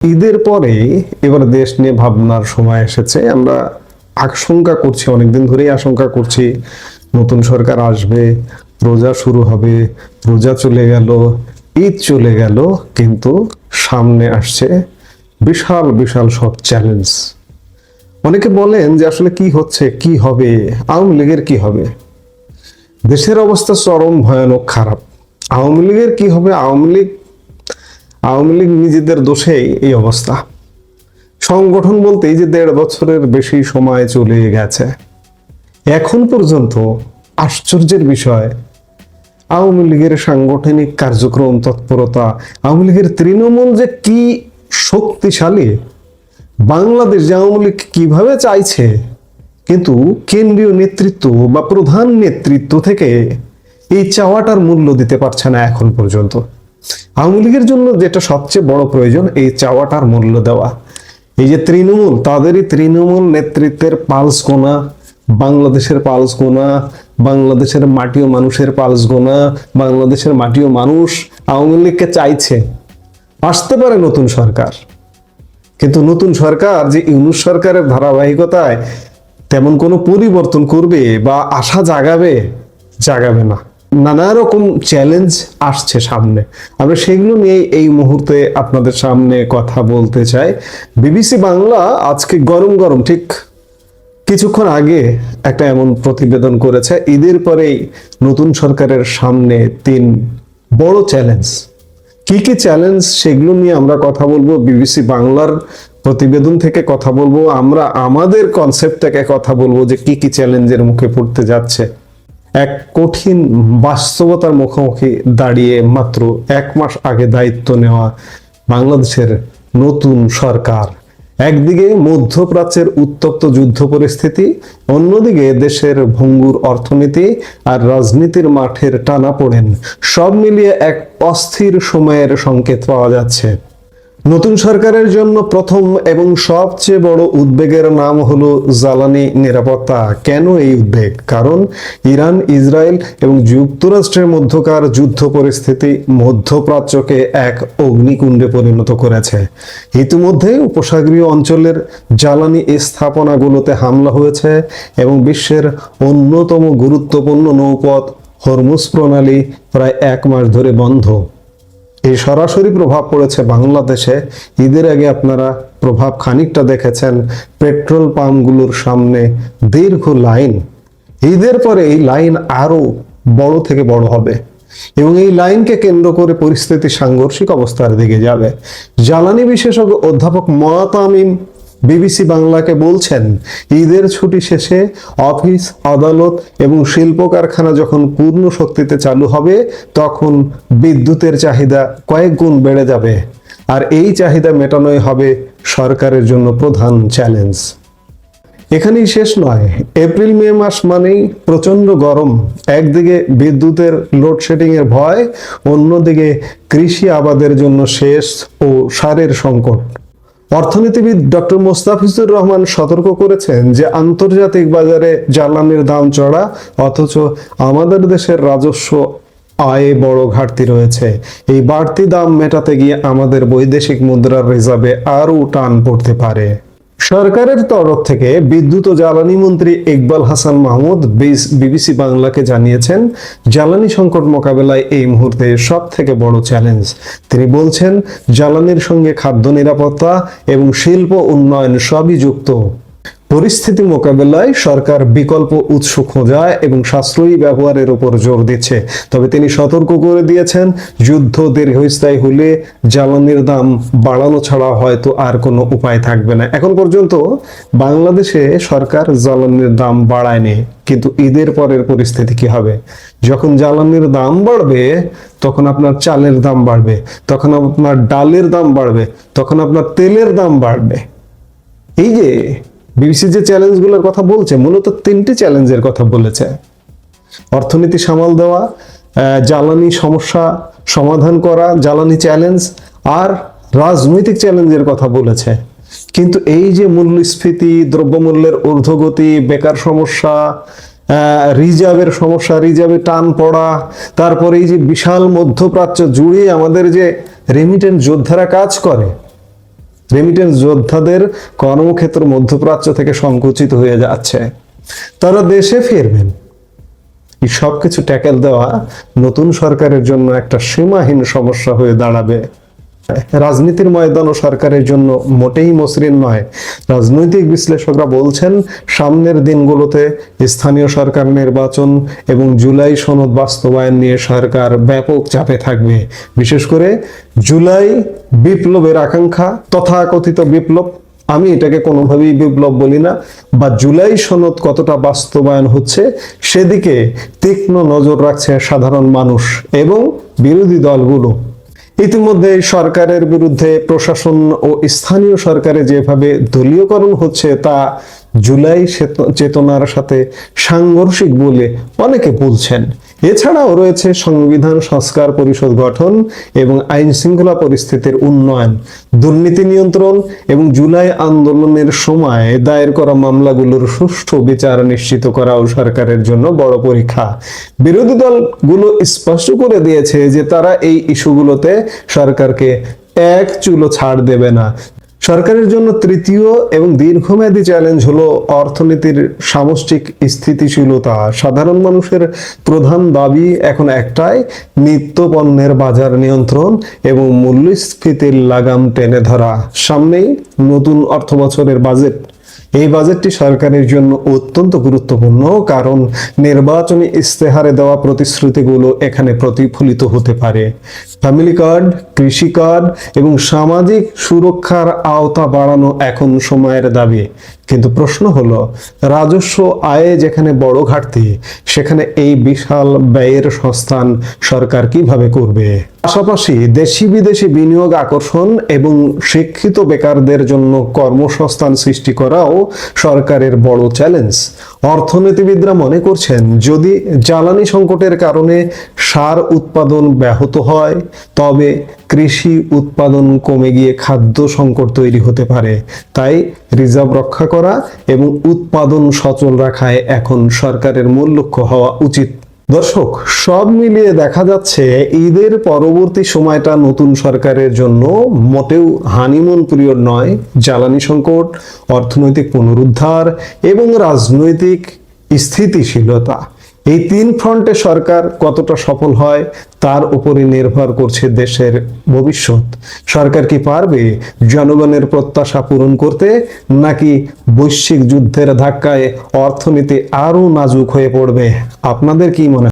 ঈদের পরে এবার দেশ নিয়ে ভাবনার সময় এসেছে। আমরা আশঙ্কা করছি, অনেকদিন ধরেই আশঙ্কা করছি নতুন সরকার আসবে, রোজা শুরু হবে, রোজা চলে গেল, ঈদ চলে গেল, কিন্তু সামনে আসছে বিশাল বিশাল সব চ্যালেঞ্জ। অনেকে বলেন যে আসলে কি হচ্ছে, কি হবে, আওয়ামী লীগের কি হবে? দেশের অবস্থা চরম ভয়ানক খারাপ। আওয়ামী লীগের কি হবে? আওয়ামী লীগ নিজেদের দোষেই এই অবস্থা। সংগঠন বলতে এই যে 1.5 বছরের বেশি সময় চলে গেছে, এখন পর্যন্ত আশ্চর্যের বিষয় আওয়ামী লীগের সাংগঠনিক কার্যক্রম তৎপরতা, আওয়ামী লীগের তৃণমূল যে কি শক্তিশালী, বাংলাদেশ যে আওয়ামী লীগ কিভাবে চাইছে, কিন্তু কেন্দ্রীয় নেতৃত্ব বা প্রধান নেতৃত্ব থেকে এই চাওয়াটার মূল্য দিতে পারছে না এখন পর্যন্ত। আওয়ামী লীগের জন্য যেটা সবচেয়ে বড় প্রয়োজন, এই চাওয়াটার মূল্য দেওয়া। এই যে তৃণমূল, তাদেরই তৃণমূল নেতৃত্বের পালস গোনা, বাংলাদেশের পালস গোনা, বাংলাদেশের মাটি ও মানুষের পালস গোনা, বাংলাদেশের মাটি ও মানুষ আওয়ামী লীগকে চাইছে। আসতে পারে নতুন সরকার, কিন্তু নতুন সরকার যে ইউনূস সরকারের ধারাবাহিকতায় তেমন কোনো পরিবর্তন করবে বা আশা জাগাবে না। নানা রকম চ্যালেঞ্জ আসছে সামনে, আমরা সেগুলো নিয়ে এই মুহূর্তে আপনাদের সামনে কথা বলতে চাই। বিবিসি বাংলা আজকে গরম গরম ঠিক কিছুক্ষণ আগে একটা এমন প্রতিবেদন করেছে, ঈদের পরেই নতুন সরকারের সামনে 3 বড় চ্যালেঞ্জ। কি কি চ্যালেঞ্জ সেগুলো নিয়ে আমরা কথা বলবো, বিবিসি বাংলার প্রতিবেদন থেকে কথা বলবো, আমরা আমাদের কনসেপ্ট থেকে কথা বলবো যে কি কি চ্যালেঞ্জের মুখে পড়তে যাচ্ছে এক কঠিন বাস্তবতার মুখোমুখি দাঁড়িয়ে মাত্র 1 মাস আগে দায়িত্ব নেওয়া বাংলাদেশের নতুন সরকার। একদিকে মধ্যপ্রাচ্যের উত্তপ্ত যুদ্ধ পরিস্থিতি, অন্যদিকে দেশের ভঙ্গুর অর্থনীতি আর রাজনীতির মাঠের টানাপোড়েন, সব মিলিয়ে এক অস্থির সময়ের সংকেত পাওয়া যাচ্ছে। নতুন সরকারের জন্য প্রথম এবং সবচেয়ে বড় উদ্বেগের নাম হলো জ্বালানি নিরাপত্তা। কেন এই উদ্বেগ? কারণ ইরান, ইসরায়েল এবং যুক্তরাষ্ট্রের মধ্যকার যুদ্ধ পরিস্থিতি মধ্যপ্রাচ্যকে এক অগ্নিকুণ্ডে পরিণত করেছে। ইতিমধ্যে উপসাগরীয় অঞ্চলের জ্বালানি স্থাপনাগুলোতে হামলা হয়েছে এবং বিশ্বের অন্যতম গুরুত্বপূর্ণ নৌপথ হরমুজ প্রণালী প্রায় 1 মাস ধরে বন্ধ। এই সরাসরি প্রভাব পড়েছে বাংলাদেশে। ঈদের আগে আপনারা প্রভাব খানিকটা দেখেছেন, পেট্রোল পাম্পগুলোর সামনে দীর্ঘ লাইন। ঈদের পরে এই লাইন আরো বড় থেকে বড় হবে এবং এই লাইনকে কেন্দ্র করে পরিস্থিতি সাংঘর্ষিক অবস্থার দিকে যাবে। জ্বালানি বিশেষজ্ঞ অধ্যাপক তামিম বিবিসি বাংলাকে বলছেন, ঈদের ছুটি শেষে অফিস, আদালত এবং শিল্প কারখানা যখন পূর্ণ শক্তিতে চালু হবে, তখন বিদ্যুতের চাহিদা কয়েক গুণ বেড়ে যাবে, আর এই চাহিদা মেটানোই হবে সরকারের জন্য প্রধান চ্যালেঞ্জ। এখানেই শেষ নয়, এপ্রিল মে মাস মানেই প্রচন্ড গরম। একদিকে বিদ্যুতের লোডশেডিং এর ভয়, অন্যদিকে কৃষি আবাদের জন্য সেচ ও সারের সংকট। অর্থনীতিবিদ ডক্টর মোস্তাফিজুর রহমান সতর্ক করেছেন যে আন্তর্জাতিক বাজারে জ্বালানির দাম চড়া, অথচ আমাদের দেশের রাজস্ব আয়ে বড় ঘাটতি রয়েছে। এই বাড়তি দাম মেটাতে গিয়ে আমাদের বৈদেশিক মুদ্রার রিজার্ভে আরও টান পড়তে পারে। সরকারের তরফ থেকে বিদ্যুৎ ও জ্বালানি মন্ত্রী ইকবাল হাসান মাহমুদ বিবিসি বাংলাকে জানিয়েছেন, জ্বালানি সংকট মোকাবেলায় এই মুহূর্তে সব থেকে বড় চ্যালেঞ্জ। তিনি বলছেন, জ্বালানির সঙ্গে খাদ্য নিরাপত্তা এবং শিল্প উন্নয়ন সবই যুক্ত। পরিস্থিতি মোকাবেলায় সরকার বিকল্প উৎস খোঁজা এবং সাশ্রয়ী ব্যবহারের উপর জোর দিচ্ছে। তবে তিনি সতর্ক করে দিয়েছেন, যুদ্ধ দীর্ঘস্থায়ী হলে জ্বালানির দাম বাড়ানো ছাড়া হয়তো আর কোনো উপায় থাকবে না। এখন পর্যন্ত বাংলাদেশে সরকার জ্বালানির দাম বাড়ায়নি, কিন্তু ঈদের পরের পরিস্থিতি কি হবে? যখন জ্বালানির দাম বাড়বে, তখন আপনার চালের দাম বাড়বে, তখন আপনার ডালের দাম বাড়বে, তখন আপনার তেলের দাম বাড়বে। এই যে বিবিসি যে চ্যালেঞ্জগুলোর কথা বলছে, মূলত 3টি চ্যালেঞ্জের কথা বলেছে। অর্থনীতি সামাল দেওয়া, জ্বালানি সমস্যা সমাধান করা, জ্বালানি চ্যালেঞ্জ, আর রাজনৈতিক চ্যালেঞ্জের কথা বলেছে। কিন্তু এই যে মূল্যস্ফীতি, দ্রব্যমূল্যের ঊর্ধ্বগতি, বেকার সমস্যা, রিজার্ভের সমস্যা, রিজার্ভে টান পড়া, তারপরে এই যে বিশাল মধ্যপ্রাচ্য জুড়ে আমাদের যে রেমিটেন্স যোদ্ধারা কাজ করে, রেমিটেন্স যোদ্ধাদের কর্মক্ষেত্র মধ্যপ্রাচ্য থেকে সংকুচিত হয়ে যাচ্ছে, তারা দেশে ফিরবেন। এই সবকিছু ট্যাকেল দেওয়া নতুন সরকারের জন্য একটা সীমাহীন সমস্যা হয়ে দাঁড়াবে। রাজনীতির ময়দান ও সরকারের জন্য মোটেই মসৃণ নয়। রাজনৈতিক বিশ্লেষকরা বলছেন, সামনের দিনগুলোতে স্থানীয় সরকার নির্বাচন এবং জুলাই সনদ বাস্তবায়ন নিয়ে সরকার ব্যাপক চাপে থাকবে। বিশেষ করে জুলাই বিপ্লবের আকাঙ্ক্ষা, তথাকথিত বিপ্লব, আমি এটাকে কোনোভাবেই বিপ্লব বলি না, বা জুলাই সনদ কতটা বাস্তবায়ন হচ্ছে সেদিকে তীক্ষ্ণ নজর রাখছে সাধারণ মানুষ এবং বিরোধী দলগুলো। ইতিমধ্যে সরকারের বিরুদ্ধে প্রশাসন ও স্থানীয় সরকারে যেভাবে দলীয়করণ হচ্ছে তা জুলাই চেতনার সাথে সাংঘর্ষিক বলে অনেকে বলছেন। এছাড়াও রয়েছে সংবিধান সংস্কার পরিষদ গঠন এবং আইন শৃঙ্খলা পরিস্থিতির উন্নয়ন, দুর্নীতি নিয়ন্ত্রণ এবং জুলাই আন্দোলনের সময় দায়ের করা মামলাগুলোর সুষ্ঠু বিচার নিশ্চিত করাও সরকারের জন্য বড় পরীক্ষা। বিরোধী দলগুলো স্পষ্ট করে দিয়েছে যে তারা এই ইস্যুগুলোতে সরকারকে এক চুলো ছাড় দেবে না। সরকারের জন্য তৃতীয় এবং দীর্ঘমেয়াদী চ্যালেঞ্জ হলো অর্থনীতির সামষ্টিক স্থিতিশীলতা। সাধারণ মানুষের প্রধান দাবি এখন একটাই, নিত্য পণ্যের বাজার নিয়ন্ত্রণ এবং মূল্যস্ফীতির লাগাম টেনে ধরা। সামনেই নতুন অর্থবছরের বাজেট। এই বাজেটটি সরকারের জন্য অত্যন্ত গুরুত্বপূর্ণ, কারণ নির্বাচনী ইস্তেহারে দেওয়া প্রতিশ্রুতিগুলো এখানে প্রতিফলিত হতে পারে। ফ্যামিলি কার্ড, কৃষি কার্ড এবং সামাজিক সুরক্ষার আওতা বাড়ানো এখন সময়ের দাবি। কিন্তু প্রশ্ন হলো, রাজস্ব আয়ে যেখানে বড় ঘাটতি, সেখানে এই বিশাল ব্যয়ের সংস্থান সরকার কিভাবে করবে? পাশাপাশি দেশি বিদেশি বিনিয়োগ আকর্ষণ এবং শিক্ষিত বেকারদের জন্য কর্মসংস্থান সৃষ্টি করাও সরকারের বড় চ্যালেঞ্জ। অর্থনীতিবিদরা মনে করছেন, যদি জ্বালানি সংকটের কারণে সার উৎপাদন ব্যাহত হয়, তবে কৃষি উৎপাদন কমে গিয়ে খাদ্য সংকট তৈরি হতে পারে। তাই রিজার্ভ রক্ষা করা এবং উৎপাদন সচল রাখায় এখন সরকারের মূল লক্ষ্য হওয়া উচিত। দর্শক, সব মিলিয়ে দেখা যাচ্ছে ঈদের পরবর্তী সময়টা নতুন সরকারের জন্য মোটেও হানিমুন পিরিয়ড নয়। জ্বালানি সংকট, অর্থনৈতিক পুনরুদ্ধার এবং রাজনৈতিক স্থিতিশীলতা, এই তিন ফ্রন্টে সরকার কতটা সফল হয় তার উপরে নির্ভর করছে দেশের ভবিষ্যৎ। সরকার কি পারবে জনগণের প্রত্যাশা পূরণ করতে, নাকি বৈশ্বিক যুদ্ধের ধাক্কায় অর্থনীতি আরো নাজুক হয়ে পড়বে? আপনাদের কি মনে হয়?